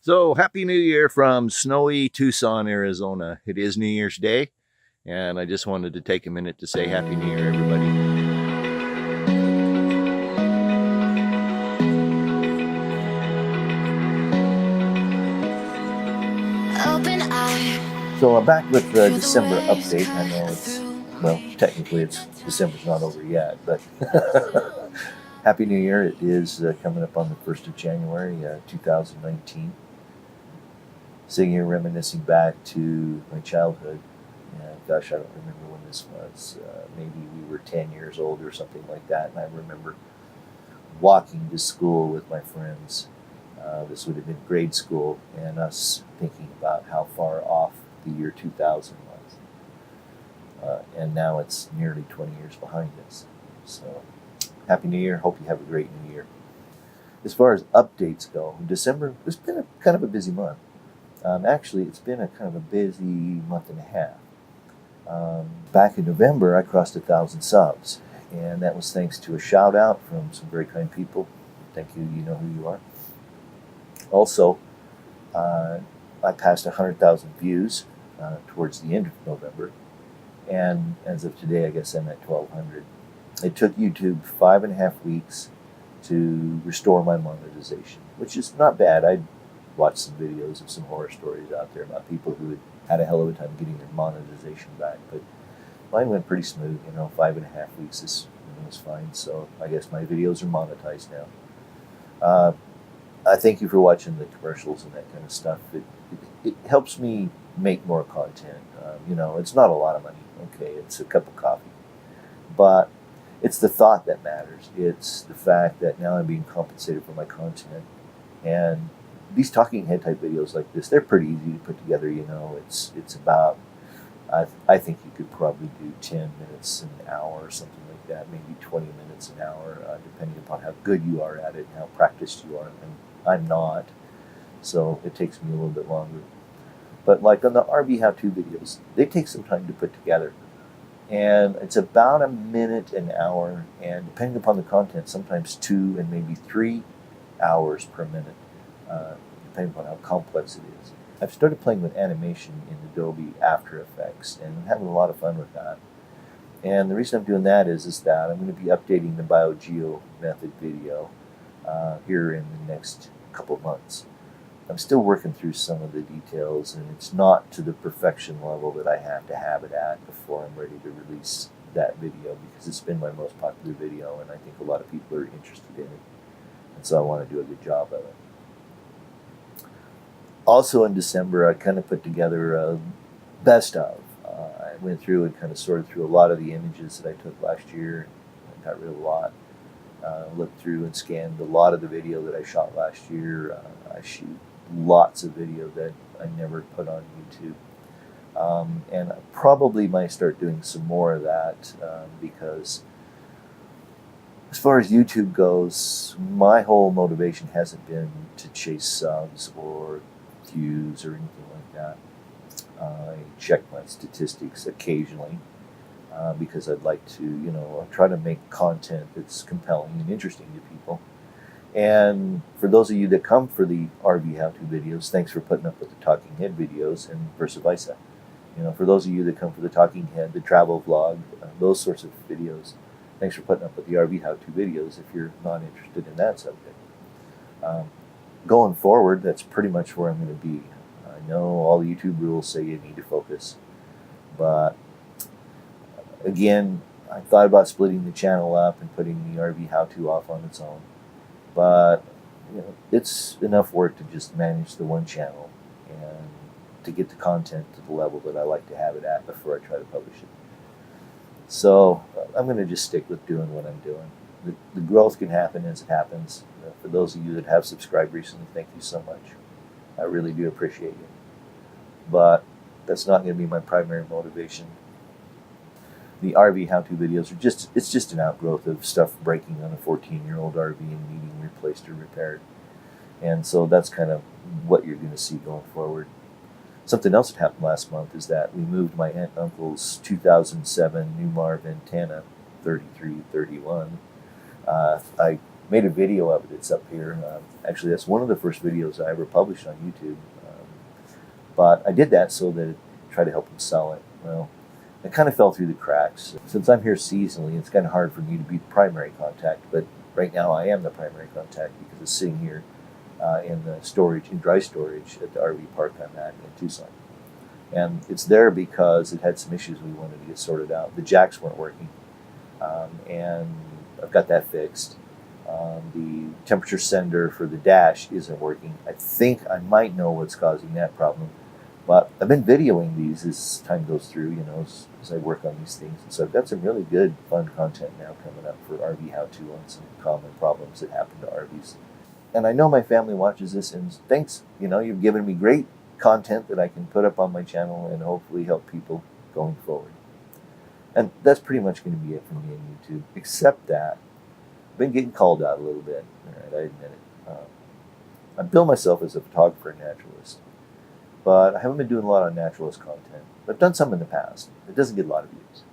So, Happy New Year from snowy Tucson, Arizona. It is New Year's Day, and I just wanted to take a minute to say Happy New Year, everybody. So I'm back with the December update. I know technically December's not over yet, but Happy New Year. It is coming up on the 1st of January, 2019. Sitting here reminiscing back to my childhood. Gosh, I don't remember when this was. Maybe we were 10 years old or something like that, and I remember walking to school with my friends. This would have been grade school, and us thinking about how far off the year 2000 was. And now it's nearly 20 years behind us. So, Happy New Year. Hope you have a great New Year. As far as updates go, December has been kind of a busy month. Actually, it's been a kind of a busy month and a half. Back in November, I crossed 1,000 subs, and that was thanks to a shout out from some very kind people. Thank you, you know who you are. Also, I passed 100,000 views towards the end of November, and as of today, I guess I'm at 1,200. It took YouTube 5.5 weeks to restore my monetization, which is not bad. I watched some videos of some horror stories out there about people who had a hell of a time getting their monetization back, but mine went pretty smooth. 5.5 weeks is fine. So I guess my videos are monetized now. I thank you for watching the commercials and that kind of stuff. It helps me make more content. It's not a lot of money. Okay, it's a cup of coffee, but it's the thought that matters. It's the fact that now I'm being compensated for my content, and these talking head type videos like this, they're pretty easy to put together. It's about, I think you could probably do 10 minutes an hour or something like that, maybe 20 minutes an hour, depending upon how good you are at it and how practiced you are. And I'm not, so it takes me a little bit longer. But like on the RV how-to videos, they take some time to put together. And it's about a minute an hour, and depending upon the content, sometimes 2 and maybe 3 hours per minute. Depending on how complex it is. I've started playing with animation in Adobe After Effects, and I'm having a lot of fun with that. And the reason I'm doing that is that I'm going to be updating the BioGeo method video here in the next couple of months. I'm still working through some of the details, and it's not to the perfection level that I have to have it at before I'm ready to release that video, because it's been my most popular video, and I think a lot of people are interested in it. And so I want to do a good job of it. Also in December, I kind of put together a best of. I went through and kind of sorted through a lot of the images that I took last year. I got rid of a lot. Looked through and scanned a lot of the video that I shot last year. I shoot lots of video that I never put on YouTube. And I probably might start doing some more of that because as far as YouTube goes, my whole motivation hasn't been to chase subs or views or anything like that. I check my statistics occasionally because I'd like to, try to make content that's compelling and interesting to people. And for those of you that come for the RV how-to videos, thanks for putting up with the talking head videos, and vice versa. For those of you that come for the talking head, the travel vlog, those sorts of videos, thanks for putting up with the RV how-to videos if you're not interested in that subject. Going forward, that's pretty much where I'm going to be. I know all the YouTube rules say you need to focus, but again, I thought about splitting the channel up and putting the RV how-to off on its own, but it's enough work to just manage the one channel and to get the content to the level that I like to have it at before I try to publish it. So I'm going to just stick with doing what I'm doing. The growth can happen as it happens. For those of you that have subscribed recently, thank you so much. I really do appreciate you. But that's not going to be my primary motivation. The RV how-to videos are it's just an outgrowth of stuff breaking on a 14-year-old RV and needing replaced or repaired. And so that's kind of what you're going to see going forward. Something else that happened last month is that we moved my aunt and uncle's 2007 Newmar Ventana 3331. I made a video of it. It's up here. Actually, that's one of the first videos I ever published on YouTube. But I did that so that it try to help them sell it. Well, it kind of fell through the cracks. Since I'm here seasonally, it's kind of hard for me to be primary contact. But right now, I am the primary contact because it's sitting here in the storage, in dry storage at the RV park I'm at in Tucson. And it's there because it had some issues we wanted to get sorted out. The jacks weren't working, and I've got that fixed. The temperature sender for the dash isn't working. I think I might know what's causing that problem, but I've been videoing these as time goes through, as I work on these things. And so I've got some really good, fun content now coming up for RV how-to on some common problems that happen to RVs. And I know my family watches this, and thanks, you've given me great content that I can put up on my channel and hopefully help people going forward. And that's pretty much going to be it for me on YouTube, except that I've been getting called out a little bit. All right, I admit it. I bill myself as a photographer and naturalist, but I haven't been doing a lot of naturalist content. I've done some in the past. It doesn't get a lot of views.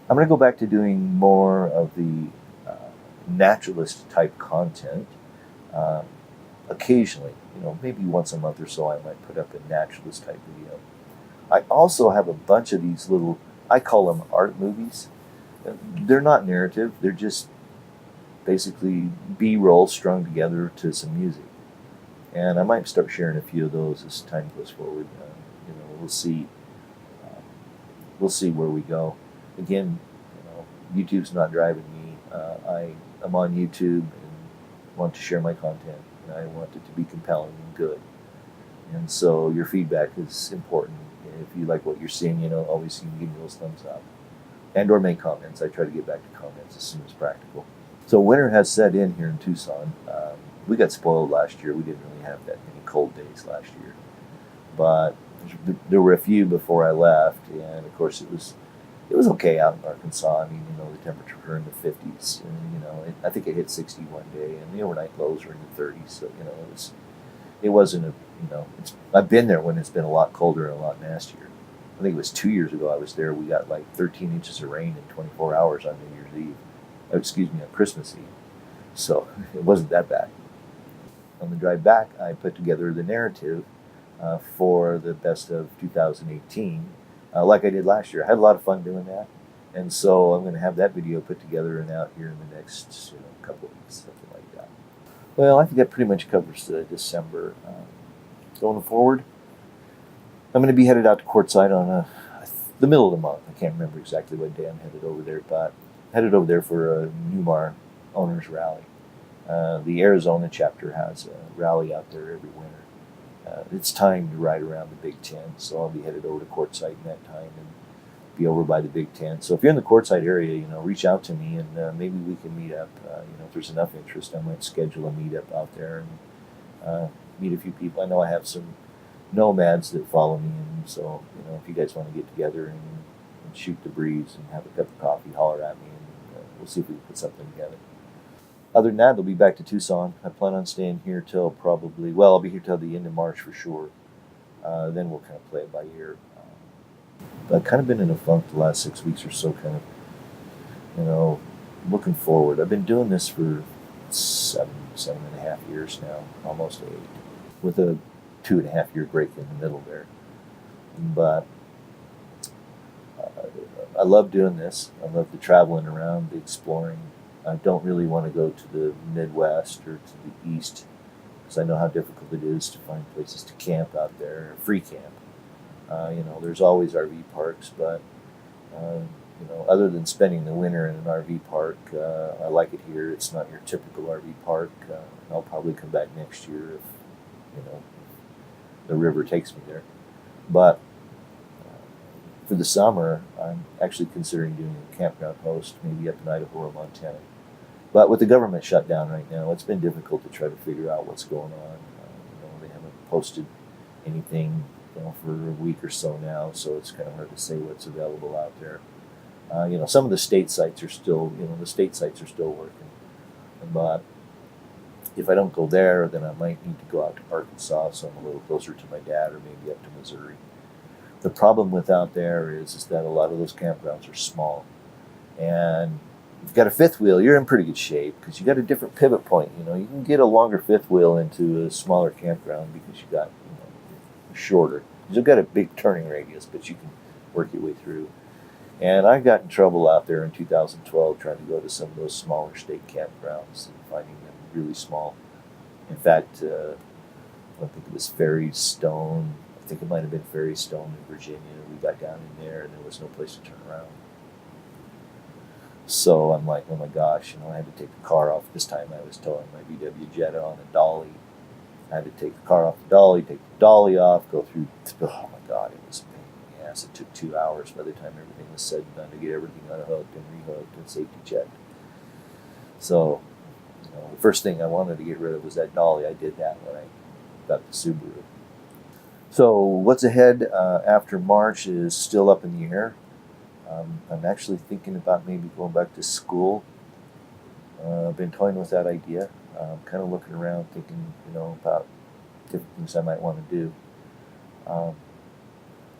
I'm going to go back to doing more of the naturalist type content. Occasionally, maybe once a month or so, I might put up a naturalist type video. I also have a bunch of these little, I call them art movies. They're not narrative, they're just basically B-roll strung together to some music. And I might start sharing a few of those as time goes forward. We'll see. We'll see where we go. Again, YouTube's not driving me. I'm on YouTube and want to share my content. And I want it to be compelling and good. And so your feedback is important. If you like what you're seeing, always you can give me those thumbs up. And or make comments. I try to get back to comments as soon as practical. So winter has set in here in Tucson. We got spoiled last year. We didn't really have that many cold days last year. But there were a few before I left. And of course it was okay out in Arkansas. I mean, the temperatures were in the 50s. And, I think it hit 60 one day, and the overnight lows were in the 30s. So, it wasn't I've been there when it's been a lot colder and a lot nastier. I think it was 2 years ago I was there. We got like 13 inches of rain in 24 hours on New Year's Eve. On Christmas Eve. So it wasn't that bad. On the drive back, I put together the narrative for the best of 2018. Like I did last year. I had a lot of fun doing that. And so I'm going to have that video put together and out here in the next couple of weeks, something like that. Well, I think that pretty much covers December. Going forward, I'm going to be headed out to Quartzsite on the middle of the month. I can't remember exactly what day I'm headed over there, but headed over there for a Newmar Owners Rally. The Arizona chapter has a rally out there every winter. It's time to ride around the Big Ten, so I'll be headed over to Quartzsite in that time and be over by the Big Ten. So if you're in the Quartzsite area, reach out to me and maybe we can meet up. If there's enough interest, I might schedule a meetup out there and meet a few people. I know I have some nomads that follow me, and so if you guys want to get together and shoot the breeze and have a cup of coffee, holler at me, and we'll see if we can put something together. Other than that, I'll be back to Tucson. I plan on staying here till I'll be here till the end of March for sure. Then we'll kind of play it by ear. I've kind of been in a funk the last 6 weeks or so, kind of, looking forward. I've been doing this for 7.5 years now, almost 8, with a 2.5-year break in the middle there. But I love doing this. I love the traveling around, the exploring. I don't really want to go to the Midwest or to the East because I know how difficult it is to find places to camp out there, free camp. There's always RV parks, but other than spending the winter in an RV park, I like it here. It's not your typical RV park. I'll probably come back next year if the river takes me there. But for the summer, I'm actually considering doing a campground host, maybe up in Idaho or Montana. But with the government shut down right now, it's been difficult to try to figure out what's going on. They haven't posted anything for a week or so now, so it's kind of hard to say what's available out there. Some of the state sites are still, working. But if I don't go there, then I might need to go out to Arkansas, so I'm a little closer to my dad, or maybe up to Missouri. The problem with out there is that a lot of those campgrounds are small. And, you've got a fifth wheel, you're in pretty good shape because you got a different pivot point. You know, you can get a longer fifth wheel into a smaller campground because you got, you know, shorter. You've got a big turning radius, but you can work your way through. And I got in trouble out there in 2012 trying to go to some of those smaller state campgrounds and finding them really small. In fact, I think it was Ferry Stone. I think it might have been Ferry Stone in Virginia. We got down in there and there was no place to turn around. So I'm like, oh my gosh, you know, I had to take the car off. This time I was towing my VW Jetta on a dolly. I had to take the car off the dolly, take the dolly off, go through. Oh my God, it was a pain in the ass. It took 2 hours by the time everything was said and done to get everything unhooked and rehooked and safety checked. So, you know, the first thing I wanted to get rid of was that dolly. I did that when I got the Subaru. So what's ahead after March is still up in the air. I'm actually thinking about maybe going back to school. I've been toying with that idea. Kind of looking around, thinking, you know, about different things I might want to do.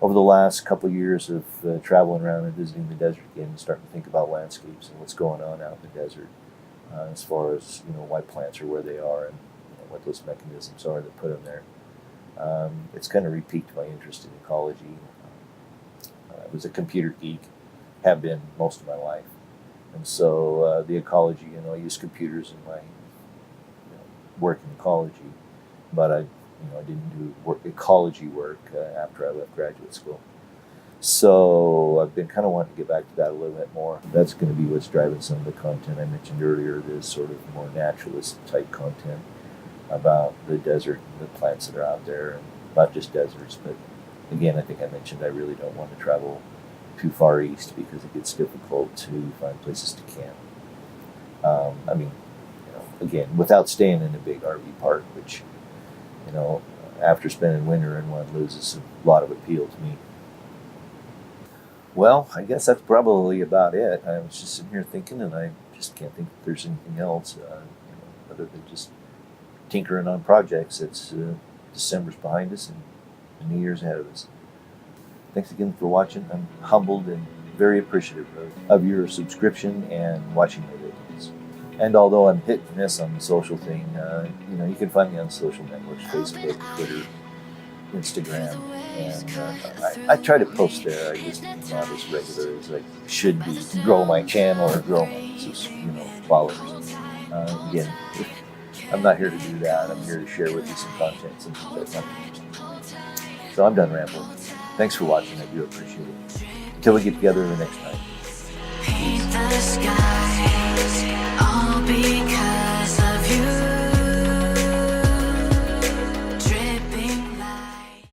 Over the last couple of years of traveling around and visiting the desert again, and starting to think about landscapes and what's going on out in the desert, as far as, you know, why plants are where they are and, you know, what those mechanisms are that put them there. It's kind of repiqued my interest in ecology. I was a computer geek, have been most of my life, and so the ecology, you know, I use computers in my, you know, work in ecology, but I didn't do ecology work after I left graduate school. So I've been kind of wanting to get back to that a little bit more. That's going to be what's driving some of the content I mentioned earlier, this sort of more naturalist type content about the desert and the plants that are out there, and not just deserts, but again, I think I mentioned I really don't want to travel too far east because it gets difficult to find places to camp. I mean, you know, again, without staying in a big RV park, which, you know, after spending winter in one loses a lot of appeal to me. Well, I guess that's probably about it. I was just sitting here thinking, and I just can't think that there's anything else, you know, other than just tinkering on projects. It's December's behind us and the New Year's ahead of us. Thanks again for watching. I'm humbled and very appreciative of your subscription and watching my videos. And although I'm hit and miss on the social thing, you know, you can find me on social networks, Facebook, Twitter, Instagram, and I try to post there. I just not as regular as I should be to grow my channel or grow my, you know, followers. Again, I'm not here to do that. I'm here to share with you some content, some things I find interesting. So I'm done rambling. Thanks for watching. I do appreciate it. Until we get together the next time. Peace.